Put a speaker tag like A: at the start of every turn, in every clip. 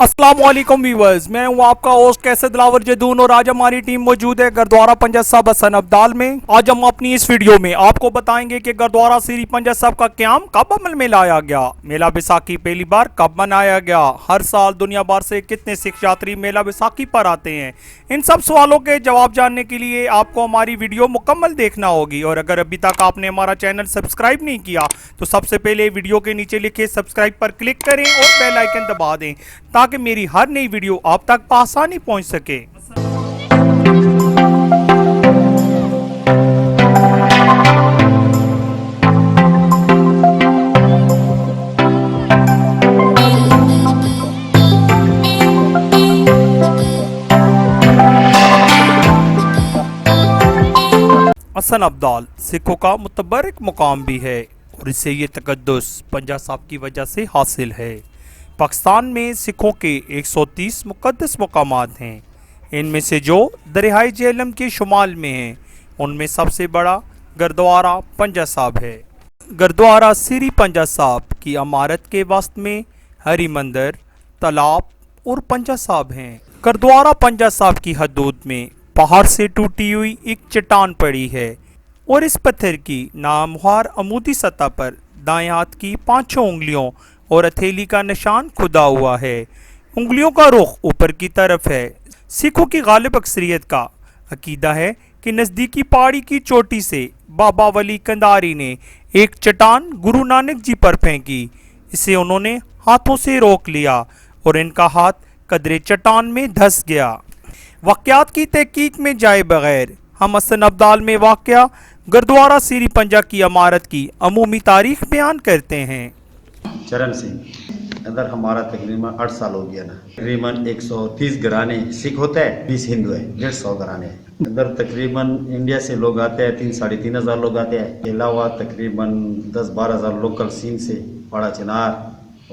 A: अस्सलाम वालेकुम व्यूअर्स, मैं हूं आपका होस्ट कैसे दिलावर जदून और आज हमारी टीम मौजूद है गुरुद्वारा पंजा साहब हसन अब्दाल में। आज हम अपनी इस वीडियो में आपको बताएंगे कि गुरुद्वारा श्री पंजा साहब का क़याम कब अमल में लाया गया, मेला बैसाखी पहली बार कब मनाया गया, हर साल दुनिया भर से कितने सिख यात्री मेला बैसाखी पर आते हैं। इन सब सवालों के जवाब जानने के लिए आपको हमारी वीडियो मुकम्मल देखना होगी और अगर अभी तक आपने हमारा चैनल सब्सक्राइब नहीं किया तो सबसे पहले वीडियो के नीचे लिखे सब्सक्राइब पर क्लिक करें और बेल आइकन दबा दें ताकि मेरी हर नई वीडियो आप तक आसानी पहुंच सके। हसन अब्दाल सिखों का मुतबरक मुकाम भी है और इसे ये तकद्दुस पंजा साहब की वजह से हासिल है। पाकिस्तान में सिखों के 130 मुक़द्दस मकामात हैं। इनमें से जो दरियाए झेलम के शुमाल में हैं उनमें सबसे बड़ा गुरुद्वारा पंजा साहब है। गुरुद्वारा श्री पंजा साहब की इमारत के वस्त में हरी मंदिर, तालाब और पंजा साहब हैं। गुरुद्वारा पंजा साहब की हदूद में पहाड़ से टूटी हुई एक चट्टान पड़ी है और इस पत्थर की नामवार अमूदी सतह पर दाएं हाथ की 5 उंगलियों और हथेली का निशान खुदा हुआ है। उंगलियों का रुख ऊपर की तरफ है। सिखों की गालिब अक्सरियत का अकीदा है कि नज़दीकी पहाड़ी की चोटी से बाबा वली कंधारी ने एक चट्टान गुरु नानक जी पर फेंकी। इसे उन्होंने हाथों से रोक लिया और इनका हाथ कदरे चट्टान में धंस गया। वाक़यात की तहकीक में जाए बगैर हम हसन अब्दाल में वाक़या गुरुद्वारा श्री पंजा की इमारत की अमूमी तारीख बयान करते हैं।
B: चरण सिंह अंदर हमारा तकरीबन 8 साल हो गया ना। तकरीबन 130 घराने सिख होता है, 20 हिंदू है, 150 घराने अंदर तकरीबन इंडिया से लोग आते हैं। 3-3.5 हज़ार लोग आते हैं। के अलावा तकरीबन 10-12 हज़ार लोकल सीन से, पाड़ा चिनार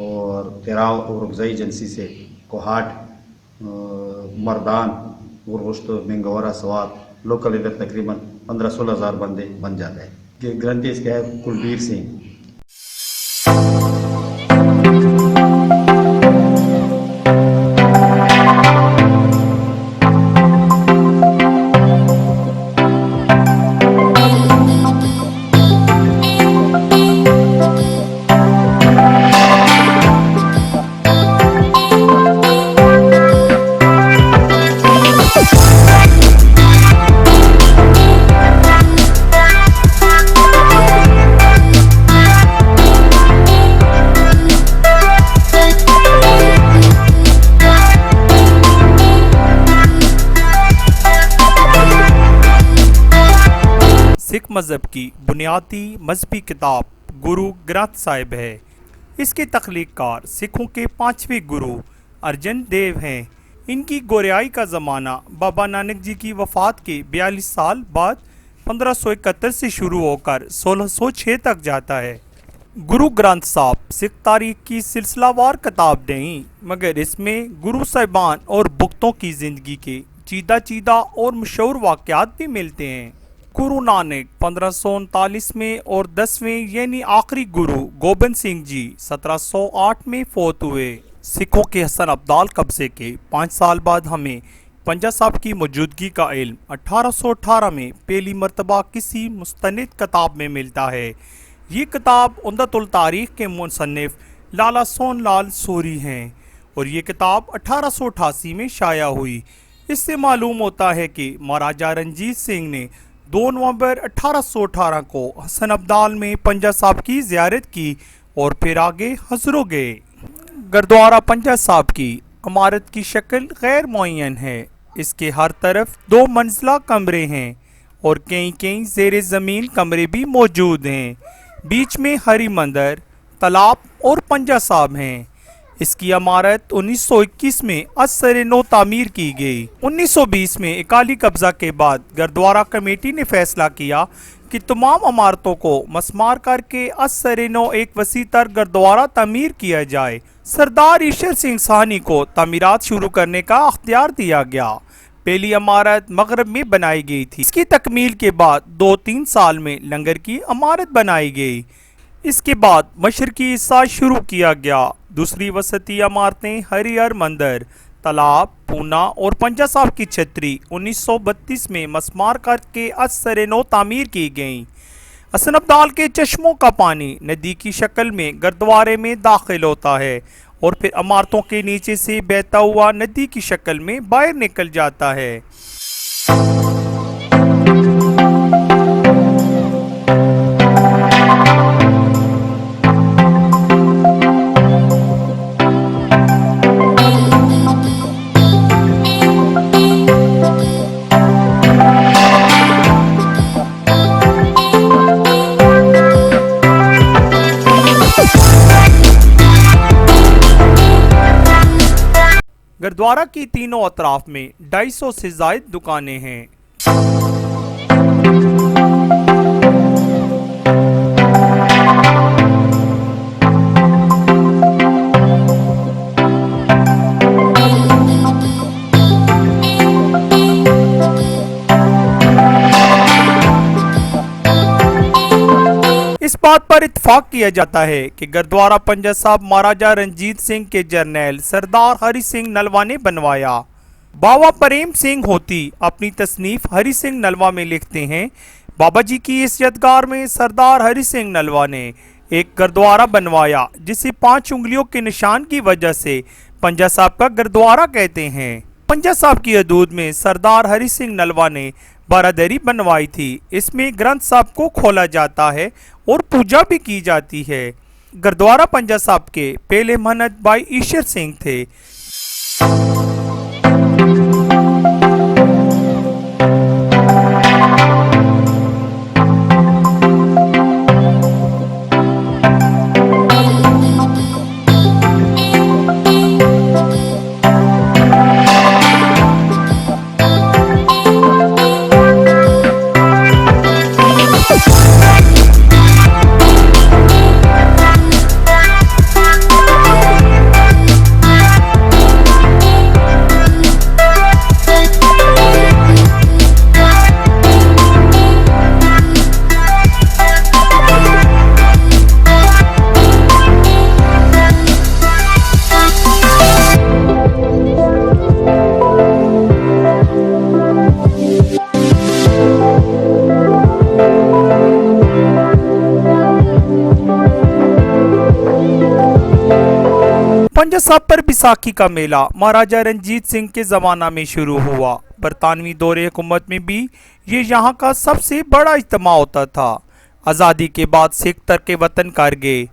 B: और तेराव और रुगजई एजेंसी से, कोहाट, मर्दान और गोश्त मंगौरा सवात लोकल इधर तकरीबन 15-16 हज़ार बंदे बन जाते हैं। ग्रंथी इसका है कुलबीर सिंह।
A: सिख मज़हब की बुनियादी मजहबी किताब गुरु ग्रंथ साहिब है। इसके तख्लीक़कार सिखों के 5वें गुरु अर्जन देव हैं। इनकी गोरियाई का ज़माना बाबा नानक जी की वफ़ात के 42 साल बाद 1571 से शुरू होकर 1606 तक जाता है। गुरु ग्रंथ साहब सिख तारीख की सिलसिलावार किताब नहीं मगर इसमें गुरु साहिबान और भुक्तों की ज़िंदगी के चीदा और मशहूर वाक़यात भी मिलते हैं। गुरु नानक 1539 में और 10वें यानी आखिरी गुरु गोबिंद सिंह जी 1708 में फौत हुए। सिखों के हसन अब्दाल कब्जे के 5 साल बाद हमें पंजा साहब की मौजूदगी का इल्म 1818 में पहली मरतबा किसी मुस्तनिद किताब में मिलता है। ये किताब उम्दतुल तारीख के मुसन्निफ लाला सोन लाल सूरी हैं और ये किताब 1888 में शाया हुई। इससे मालूम होता है कि महाराजा रंजीत सिंह ने 2 नवंबर 1818 को हसन अब्दाल में पंजा साहब की ज़ियारत की और फिर आगे हज़रों गए। गुरुद्वारा पंजा साहब की इमारत की शक्ल गैर मुअय्यन है। इसके हर तरफ 2 मंजिला कमरे हैं और कई ज़ेरे ज़मीन कमरे भी मौजूद हैं। बीच में हरी मंदिर, तालाब और पंजा साहब हैं। इसकी इमारत 1921 में असर नौ तामीर की गई। 1920 में अकाली कब्जा के बाद गुरुद्वारा कमेटी ने फैसला किया कि तमाम इमारतों को मसमार करके असर नौ एक वसी तर गुरुद्वारा तामीर किया जाए। सरदार ईशर सिंह साहनी को तामीरात शुरू करने का अख्तियार दिया गया। पहली इमारत मगरब में बनाई गई थी। इसकी तकमील के बाद 2-3 साल में लंगर की इमारत बनाई गई। इसके बाद मशरकी हिस्सा शुरू किया गया दूसरी वसती इमारतें हरिहर मंदिर, तालाब, पूना और पंजा साहब की छतरी 1932 में मसमार के असर नो तामीर की गई। हसन अब्दाल के चश्मों का पानी नदी की शक्ल में गुरुद्वारे में दाखिल होता है और फिर इमारतों के नीचे से बहता हुआ नदी की शक्ल में बाहर निकल जाता है। गुरुद्वारा की तीनों अतराफ में 250 से ज्यादा दुकानें हैं। इस बात पर इत्तेफाक किया जाता है कि गुरुद्वारा पंजा साहब महाराजा रंजीत सिंह के जर्नैल सरदार हरि सिंह नलवा ने बनवाया। बाबा प्रेम सिंह होती अपनी तसनीफ हरि सिंह नलवा में लिखते हैं, बाबा जी की इस यादगार में सरदार हरि सिंह नलवा ने एक गुरुद्वारा बनवाया जिसे 5 उंगलियों के निशान की वजह से पंजा साहब का गुरुद्वारा कहते हैं। पंजा साहब की हदूद में सरदार हरि सिंह नलवा ने बारादरी बनवाई थी। इसमें ग्रंथ साहब को खोला जाता है और पूजा भी की जाती है। गुरुद्वारा पंजा साहब के पहले महंत भाई ईश्वर सिंह थे। पंजा साहब पर बैसाखी का मेला महाराजा रंजीत सिंह के ज़माना में शुरू हुआ। बरतानवी दौरे हुकूमत में भी ये यहाँ का सबसे बड़ा इज्तिमा होता था। आज़ादी के बाद सिख तर्क वतन कर गए।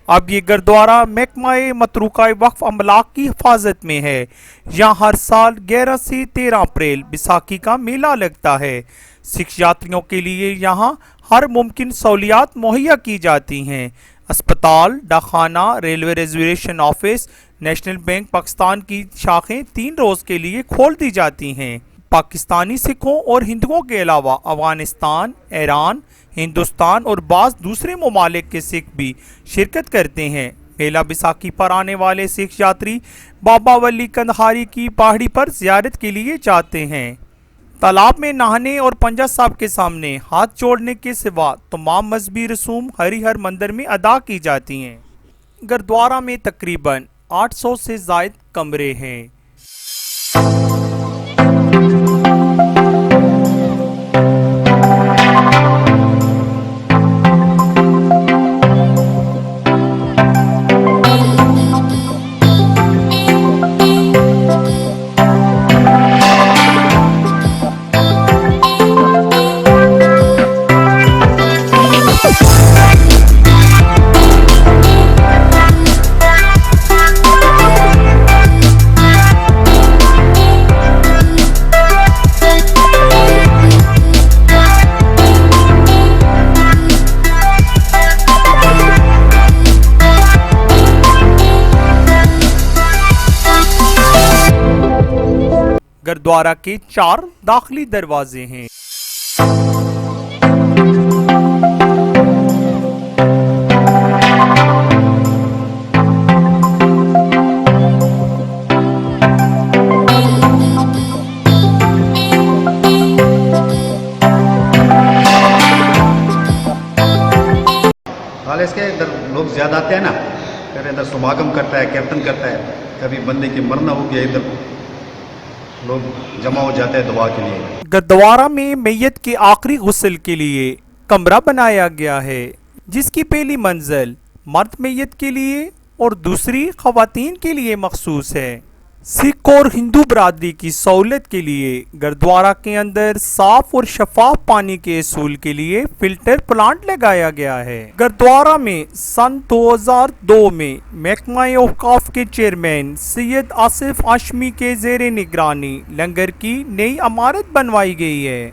A: अब ये गुरुद्वारा महकमा मतरूका वक्फ अमलाक की हिफाजत में है। यहाँ हर साल 11 से 13 अप्रैल बैसाखी का मेला लगता है। सिख यात्रियों के लिए यहाँ हर मुमकिन सहूलियात मुहैया की जाती हैं। अस्पताल, डाकखाना, railway reservation office, national bank Pakistan की शाखें 3 रोज के लिए खोल दी जाती हैं। पाकिस्तानी सिखों और हिंदुओं के अलावा अफगानिस्तान, ईरान, हिंदुस्तान और बाज़ दूसरे ममालिक के सिख भी शिरकत करते हैं। मेला बैसाखी पर आने वाले सिख यात्री बाबा वली कंधारी की पहाड़ी पर ज़ियारत के लिए जाते हैं। तालाब में नहाने और पंजा साहब के सामने हाथ जोड़ने के सिवा तमाम मजहबी रसूम हरिहर मंदिर में अदा की जाती हैं। गुरुद्वारा में तकरीबन 800 से ज़ायद कमरे हैं। गुरुद्वारा के 4 दाखिली दरवाजे हैं।
B: हाल इसके लोग ज़्यादा आते हैं ना, फिर फिर इधर समागम करता है, कीर्तन करता है। कभी बंदे की मरना हो गया, इधर लोग जमा हो जाते हैं दुआ के लिए।
A: गुरुद्वारा में मैयत के आखिरी गुस्ल के लिए कमरा बनाया गया है, जिसकी पहली मंजिल मर्द मैयत के लिए और दूसरी खवातीन के लिए मखसूस है। सिख और हिंदू बरादरी की सहूलत के लिए गुरुद्वारा के अंदर साफ और शफाफ पानी के असूल के लिए फिल्टर प्लांट लगाया गया है। गुरुद्वारा में सन 2002 में महकमा औकाफ के चेयरमैन सैयद आसिफ आशमी के जेर निगरानी लंगर की नई इमारत बनवाई गई है।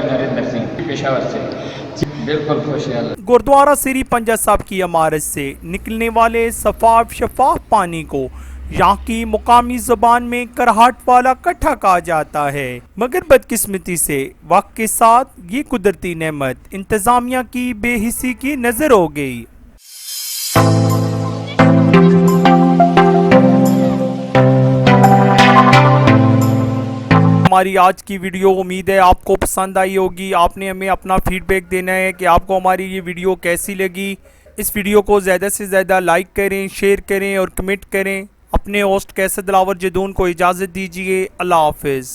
C: नरेंद्र सिंह पेशावर से बिल्कुल खुश है।
A: गुरुद्वारा श्री पंजा साहब की इमारत से निकलने वाले सफाफ शफाफ पानी को यहाँ की मुकामी ज़बान में करहाट वाला कट्ठा कहा जाता है, मगर बदकिस्मती से वक्त के साथ ये कुदरती नेमत इंतज़ामिया की बेहिसी की नज़र हो गई। हमारी आज की वीडियो उम्मीद है आपको पसंद आई होगी। आपने हमें अपना फीडबैक देना है कि आपको हमारी ये वीडियो कैसी लगी। इस वीडियो को ज़्यादा से ज़्यादा लाइक करें, शेयर करें और कमेंट करें। अपने होस्ट कैसर दिलावर जदून को इजाज़त दीजिए। अल्लाह हाफिज़।